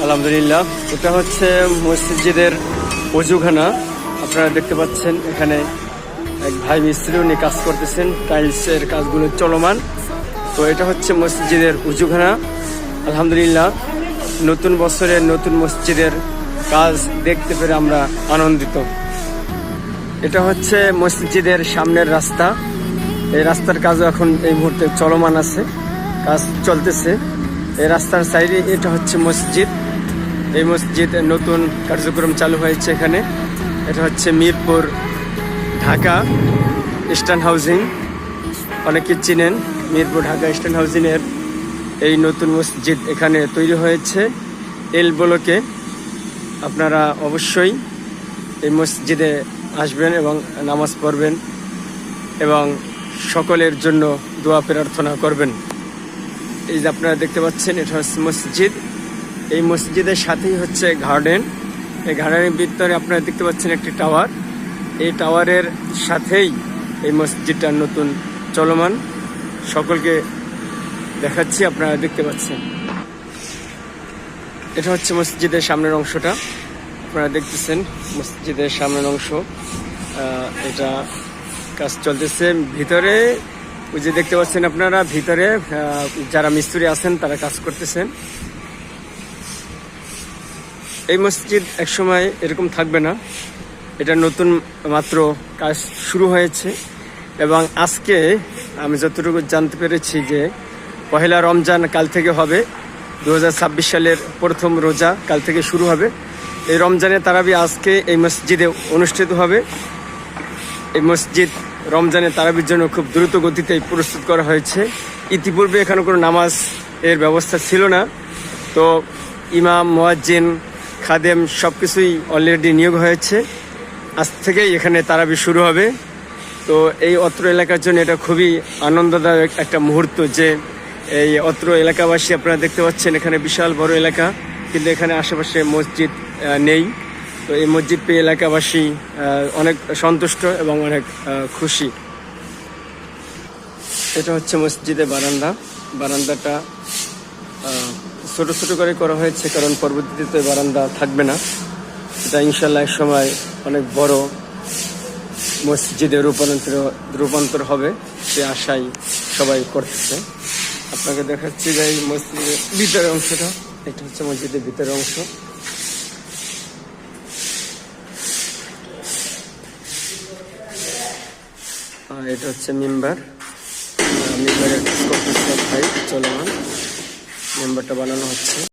আলহামদুলিল্লাহ, এটা হচ্ছে মসজিদের ওজুখানা। আপনারা দেখতে পাচ্ছেন এখানে এক ভাই মিস্ত্রি উনি কাজ করতেছেন, টাইলসের কাজগুলো চলমান। তো এটা হচ্ছে মসজিদের ওজুখানা। আলহামদুলিল্লাহ, নতুন বছরের নতুন মসজিদের কাজ দেখতে পেরে আমরা আনন্দিত। এটা হচ্ছে মসজিদের সামনের রাস্তা। এই রাস্তার কাজও এখন এই মুহূর্তে চলমান আছে, কাজ চলতেছে। এই রাস্তার সাইডে এটা হচ্ছে মসজিদ। এই মসজিদ নতুন কার্যক্রম চালু হয়েছে এখানে। এটা হচ্ছে মিরপুর ঢাকা ইস্টার্ন হাউজিং, অনেকে চিনেন। মিরপুর ঢাকা ইস্টার্ন হাউজিংয়ের এই নতুন মসজিদ এখানে তৈরি হয়েছে এল ব্লকে। আপনারা অবশ্যই এই মসজিদে আসবেন এবং নামাজ পড়বেন এবং সকলের জন্য দোয়া প্রার্থনা করবেন। এই যে আপনারা দেখতে পাচ্ছেন, এটা হচ্ছে মসজিদ। এই মসজিদের সাথেই হচ্ছে গার্ডেন। এই গার্ডেনের ভিতরে আপনারা দেখতে পাচ্ছেন একটি টাওয়ার। এই টাওয়ারের সাথেই এই মসজিদটা নতুন চলমান। সকলকে দেখাচ্ছি, আপনারা দেখতে পাচ্ছেন। এটা হচ্ছে মসজিদের সামনের অংশটা, আপনারা দেখতেছেন মসজিদের সামনের অংশ। এটা কাজ চলতেছে ভিতরে। ওই যে দেখতে পাচ্ছেন আপনারা, ভিতরে যারা মিস্ত্রি আছেন তারা কাজ করতেছেন। এই মসজিদ একসময় এরকম থাকবে না, এটা নতুন মাত্র কাজ শুরু হয়েছে। এবং আজকে আমি যতটুকু জানতে পেরেছি যে পহেলা রমজান কাল থেকে হবে, 2026 সালের প্রথম রোজা কাল থেকে শুরু হবে। এই রমজানের তারাবি আজকে এই মসজিদে অনুষ্ঠিত হবে। এই মসজিদ রমজানের তারাবির জন্য খুব দ্রুত গতিতে প্রস্তুত করা হয়েছে। ইতিপূর্বে এখানে কোনো নামাজ এর ব্যবস্থা ছিল না। তো ইমাম, মুয়াজ্জিন, খাদেম সব কিছুই অলরেডি নিয়োগ হয়েছে। আজ থেকেই এখানে তারাবি শুরু হবে। তো এই অত্র এলাকার জন্য এটা খুবই আনন্দদায়ক একটা মুহূর্ত যে এই অত্র এলাকাবাসী, আপনারা দেখতে পাচ্ছেন এখানে বিশাল বড় এলাকা, কিন্তু এখানে আশেপাশে মসজিদ নেই। তো এই মসজিদ পেয়ে এলাকাবাসী অনেক সন্তুষ্ট এবং অনেক খুশি। এটা হচ্ছে মসজিদের বারান্দা। বারান্দাটা ছোট ছোট করে করা হয়েছে, কারণ পরবর্তীতে তো বারান্দা থাকবে না। এটা ইনশাল্লাহ এক সময় অনেক বড় মসজিদে রূপান্তর হবে, সে আশাই সবাই করতেছে। আপনাকে দেখাচ্ছি যে এই মসজিদের ভিতরের অংশটা। এটা হচ্ছে মসজিদের ভিতরের অংশ। আর এটা হচ্ছে মেম্বার। মেম্বারের ভাই চলমান, মেম্বারটা বানানো হচ্ছে।